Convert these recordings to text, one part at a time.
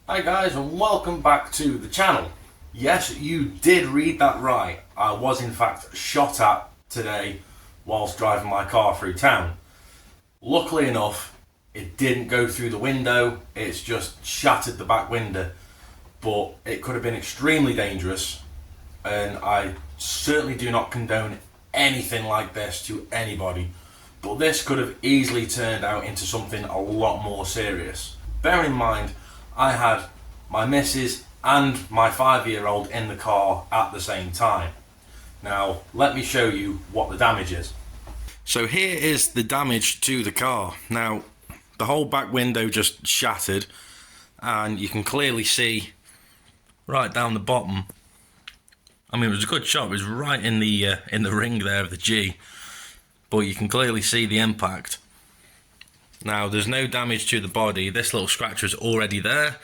Hi guys, and welcome back to the channel. Yes, you did read that right. I was in fact shot at today whilst driving my car through town. Luckily enough, it didn't go through the window, it's just shattered the back window. But it could have been extremely dangerous, and I certainly do not condone anything like this to anybody. But this could have easily turned out into something a lot more serious. Bear in mind, I had my missus and my 5-year-old in the car at the same time. Now, let me show you what the damage is. So here is the damage to the car. Now, the whole back window just shattered, and you can clearly see right down the bottom. I mean, it was a good shot. It was right in the ring there of the G, but you can clearly see the impact. Now, there's no damage to the body. This little scratch was already there.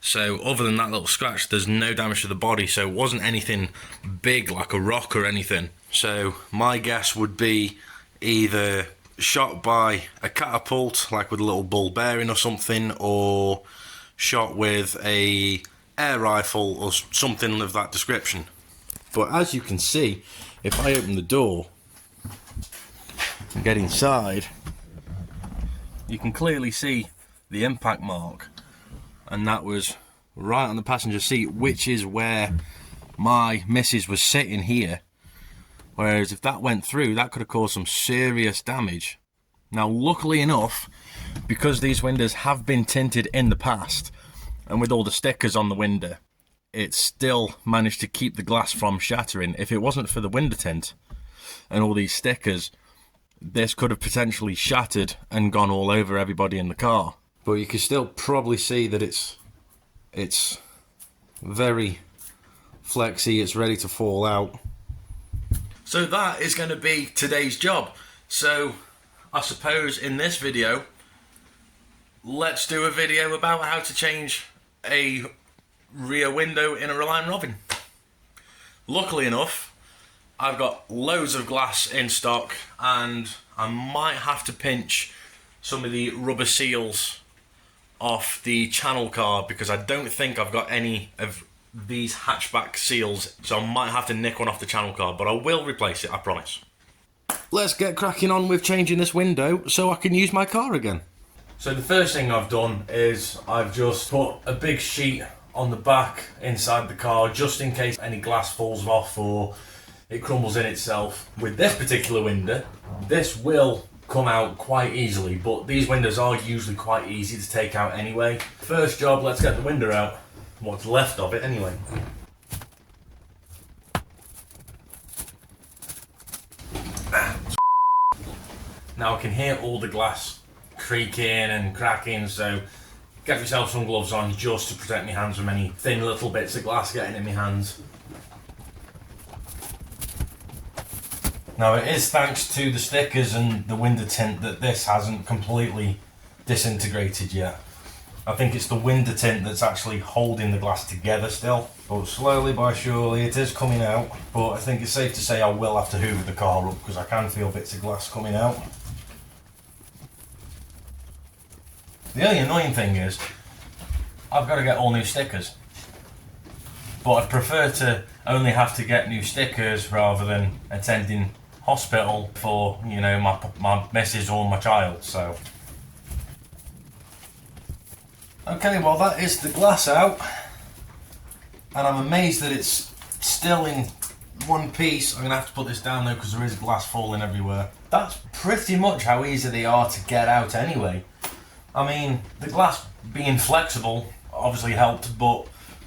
So other than that little scratch, there's no damage to the body. So it wasn't anything big like a rock or anything. So my guess would be either shot by a catapult, like with a little ball bearing or something, or shot with a air rifle or something of that description. But as you can see, if I open the door and get inside, you can clearly see the impact mark, and that was right on the passenger seat, which is where my missus was sitting here. Whereas if that went through, that could have caused some serious damage. Now, luckily enough, because these windows have been tinted in the past, and with all the stickers on the window, it still managed to keep the glass from shattering. If it wasn't for the window tint and all these stickers, this could have potentially shattered and gone all over everybody in the car. But you can still probably see that it's very flexy, it's ready to fall out. So that is going to be today's job. So I suppose in this video, let's do a video about how to change a rear window in a Reliant Robin. Luckily enough, I've got loads of glass in stock, and I might have to pinch some of the rubber seals off the channel car because I don't think I've got any of these hatchback seals, so I might have to nick one off the channel car, but I will replace it, I promise. Let's get cracking on with changing this window so I can use my car again. So the first thing I've done is I've just put a big sheet on the back inside the car just in case any glass falls off or it crumbles in itself. With this particular window, this will come out quite easily, but these windows are usually quite easy to take out anyway. First job, let's get the window out. What's left of it anyway. Now I can hear all the glass creaking and cracking, so get yourself some gloves on just to protect my hands from any thin little bits of glass getting in my hands. Now, it is thanks to the stickers and the window tint that this hasn't completely disintegrated yet. I think it's the window tint that's actually holding the glass together still. But slowly by surely it is coming out. But I think it's safe to say I will have to hoover the car up because I can feel bits of glass coming out. The only annoying thing is I've got to get all new stickers. But I'd prefer to only have to get new stickers rather than attending hospital for, you know, my missus or my child, so. Okay, well that is the glass out, and I'm amazed that it's still in one piece. I'm gonna have to put this down though because there is glass falling everywhere. That's pretty much how easy they are to get out anyway. I mean, the glass being flexible obviously helped, but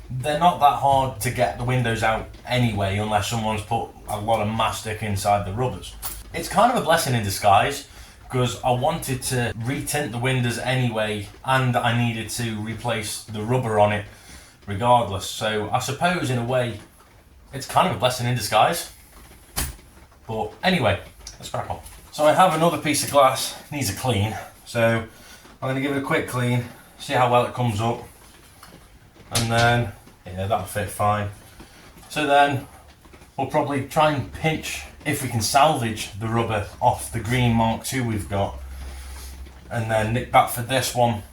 they're not that hard to get the windows out anyway unless someone's put a lot of mastic inside the rubbers. It's kind of a blessing in disguise because I wanted to retint the windows anyway and I needed to replace the rubber on it regardless. So I suppose in a way it's kind of a blessing in disguise. But anyway, let's crack on. So I have another piece of glass, needs a clean. So I'm going to give it a quick clean, see how well it comes up. And then, yeah, that'll fit fine. So then, we'll probably try and pinch if we can salvage the rubber off the green Mark II we've got. And then nick back for this one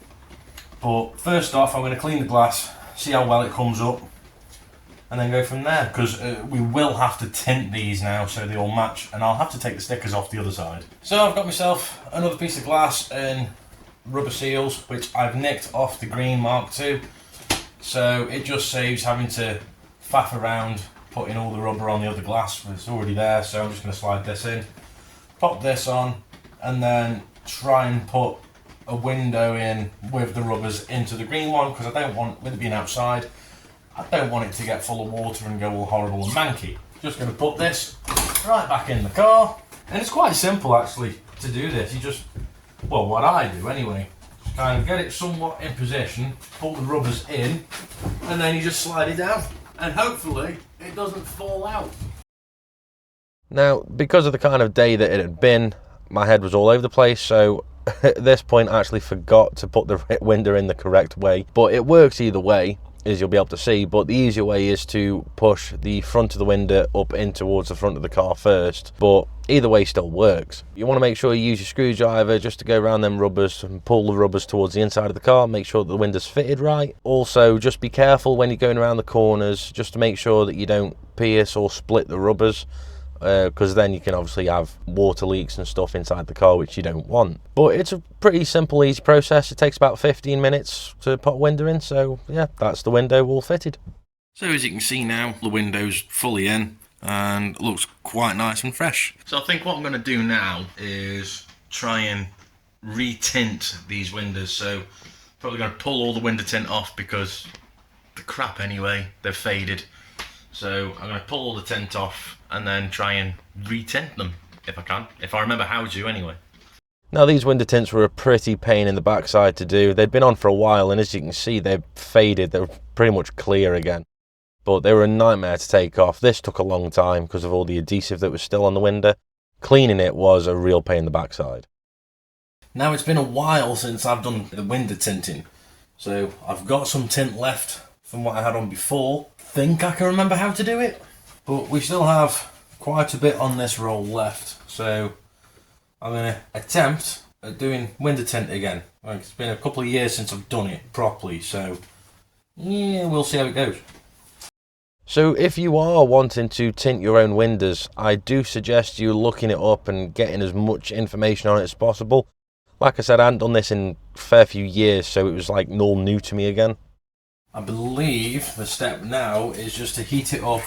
But first off, I'm going to clean the glass, see how well it comes up, and then go from there, because we will have to tint these now so they all match, and I'll have to take the stickers off the other side. So I've got myself another piece of glass and rubber seals, which I've nicked off the green Mark II, so it just saves having to faff around putting all the rubber on the other glass. It's already there, so I'm just going to slide this in, pop this on, and then try and put a window in with the rubbers into the green one, because I don't want, with it being outside, I don't want it to get full of water and go all horrible and manky. Just going to put this right back in the car, and it's quite simple actually to do this. You just, well, what I do anyway, just kind of get it somewhat in position, pull the rubbers in, and then you just slide it down, and hopefully it doesn't fall out. Now, because of the kind of day that it had been, my head was all over the place, so at this point I actually forgot to put the window in the correct way. But it works either way, as you'll be able to see, but the easier way is to push the front of the window up in towards the front of the car first, but either way still works. You want to make sure you use your screwdriver just to go around them rubbers and pull the rubbers towards the inside of the car, make sure that the window's fitted right. Also, just be careful when you're going around the corners, just to make sure that you don't pierce or split the rubbers, because then you can obviously have water leaks and stuff inside the car, which you don't want. But it's a pretty simple, easy process. It takes about 15 minutes to put a window in, so yeah, that's the window all fitted. So as you can see now, the window's fully in and looks quite nice and fresh. So I think what I'm going to do now is try and re-tint these windows. So probably going to pull all the window tint off, because the crap anyway, they're faded. So I'm going to pull all the tint off and then try and re-tint them if I can, if I remember how to anyway. Now, these window tints were a pretty pain in the backside to do. They'd been on for a while, and as you can see, they've faded. They're pretty much clear again, but they were a nightmare to take off. This took a long time because of all the adhesive that was still on the window. Cleaning it was a real pain in the backside. Now, it's been a while since I've done the window tinting, so I've got some tint left from what I had on before. Think I can remember how to do it, but we still have quite a bit on this roll left, so I'm going to attempt at doing window tint again. It's been a couple of years since I've done it properly, so yeah, we'll see how it goes. So if you are wanting to tint your own windows, I do suggest you looking it up and getting as much information on it as possible. Like I said, I hadn't done this in a fair few years, so it was like all new to me again. I believe the step now is just to heat it up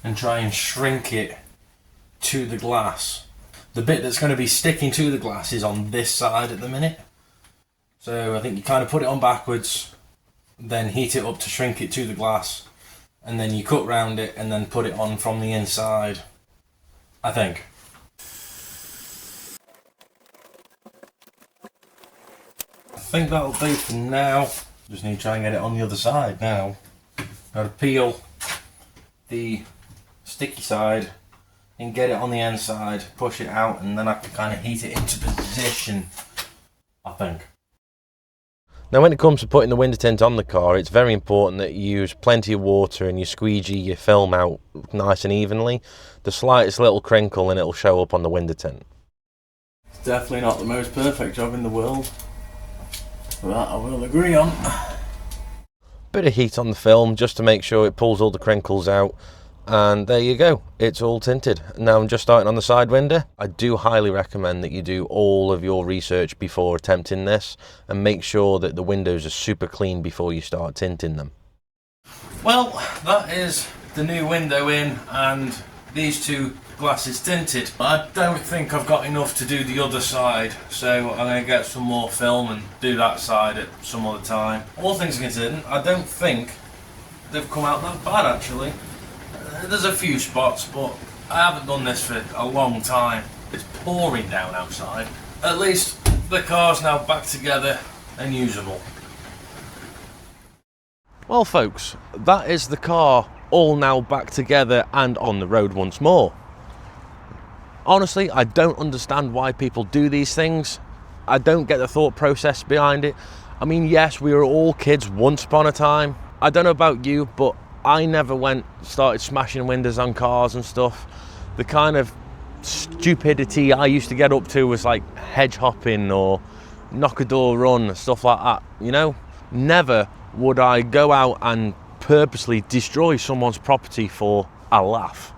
and try and shrink it to the glass. The bit that's going to be sticking to the glass is on this side at the minute. So I think you kind of put it on backwards, then heat it up to shrink it to the glass, and then you cut round it and then put it on from the inside, I think. I think that'll do for now. Just need to try and get it on the other side now. Got to peel the sticky side and get it on the inside, push it out, and then I can kind of heat it into position, I think. Now, when it comes to putting the window tint on the car, it's very important that you use plenty of water and you squeegee your film out nice and evenly. The slightest little crinkle and it'll show up on the window tint. It's definitely not the most perfect job in the world. That I will agree on. Bit of heat on the film just to make sure it pulls all the crinkles out, and there you go, it's all tinted. Now I'm just starting on the side window. I do highly recommend that you do all of your research before attempting this, and make sure that the windows are super clean before you start tinting them. Well, that is the new window in and these two glasses tinted. I don't think I've got enough to do the other side, so I'm going to get some more film and do that side at some other time. All things considered, I don't think they've come out that bad actually. There's a few spots, but I haven't done this for a long time. It's pouring down outside. At least the car's now back together and usable. Well folks, that is the car all now back together and on the road once more. Honestly, I don't understand why people do these things. I don't get the thought process behind it. I mean, yes, we were all kids once upon a time. I don't know about you, but I never started smashing windows on cars and stuff. The kind of stupidity I used to get up to was like hedge hopping or knock a door run, stuff like that, you know? Never would I go out and purposely destroy someone's property for a laugh.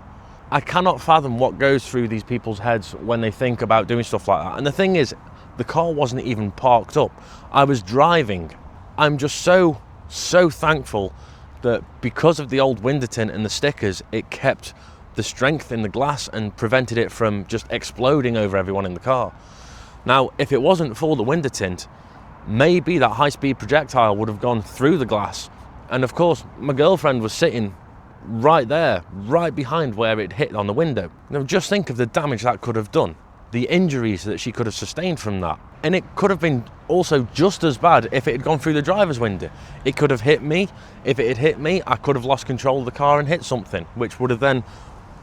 I cannot fathom what goes through these people's heads when they think about doing stuff like that. And the thing is, the car wasn't even parked up. I was driving. I'm just so thankful that because of the old window tint and the stickers, it kept the strength in the glass and prevented it from just exploding over everyone in the car. Now, if it wasn't for the window tint, maybe that high-speed projectile would have gone through the glass. And of course, my girlfriend was sitting right there, right behind where it hit on the window. Now, just think of the damage that could have done, the injuries that she could have sustained from that. And it could have been also just as bad if it had gone through the driver's window. It could have hit me. If it had hit me, I could have lost control of the car and hit something, which would have then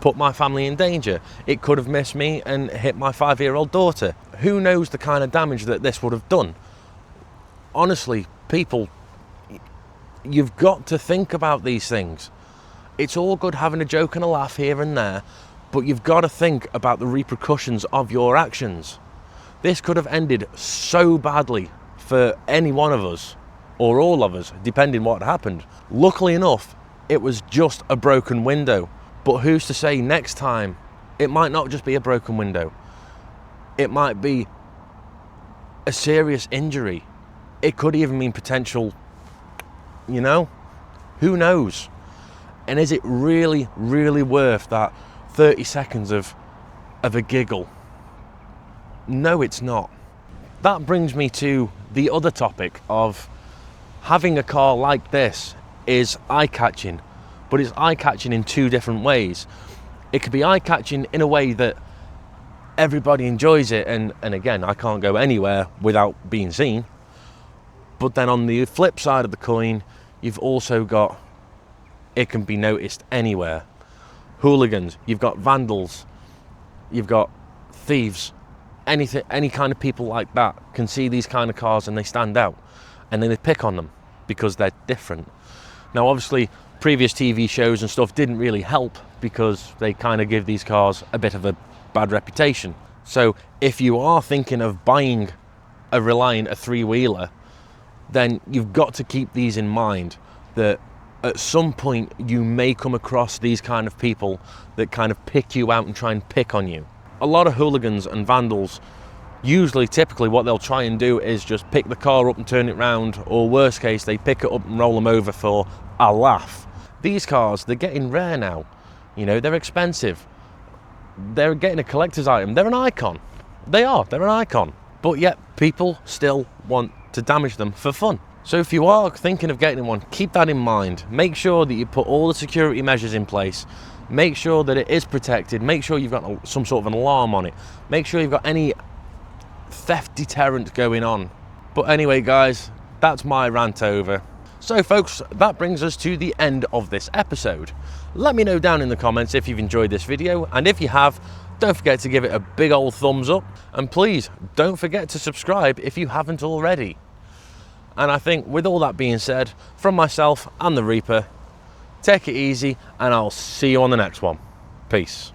put my family in danger. It could have missed me and hit my 5-year-old daughter. Who knows the kind of damage that this would have done? Honestly, people, you've got to think about these things. It's all good having a joke and a laugh here and there, but you've got to think about the repercussions of your actions. This could have ended so badly for any one of us, or all of us, depending what happened. Luckily enough, it was just a broken window. But who's to say next time it might not just be a broken window? It might be a serious injury. It could even mean potential, you know? Who knows? And is it really, really worth that 30 seconds of a giggle? No, it's not. That brings me to the other topic of having a car like this is eye-catching, but it's eye-catching in two different ways. It could be eye-catching in a way that everybody enjoys it, and again, I can't go anywhere without being seen. But then on the flip side of the coin, you've also got, it can be noticed anywhere. Hooligans, you've got vandals, you've got thieves, anything, any kind of people like that can see these kind of cars and they stand out, and then they pick on them because they're different. Now, obviously, previous TV shows and stuff didn't really help because they kind of give these cars a bit of a bad reputation. So if you are thinking of buying a Reliant, a three-wheeler, then you've got to keep these in mind, that at some point you may come across these kind of people that kind of pick you out and try and pick on you. A lot of hooligans and vandals, usually, typically what they'll try and do is just pick the car up and turn it round, or worst case, they pick it up and roll them over for a laugh. These cars, they're getting rare now. You know, they're expensive. They're getting a collector's item. They're an icon. They're an icon. But yet, people still want to damage them for fun. So if you are thinking of getting one, keep that in mind. Make sure that you put all the security measures in place. Make sure that it is protected. Make sure you've got some sort of an alarm on it. Make sure you've got any theft deterrent going on. But anyway, guys, that's my rant over. So folks, that brings us to the end of this episode. Let me know down in the comments if you've enjoyed this video, and if you have, don't forget to give it a big old thumbs up, and please don't forget to subscribe if you haven't already. And I think with all that being said, from myself and the Reaper, take it easy, and I'll see you on the next one. Peace.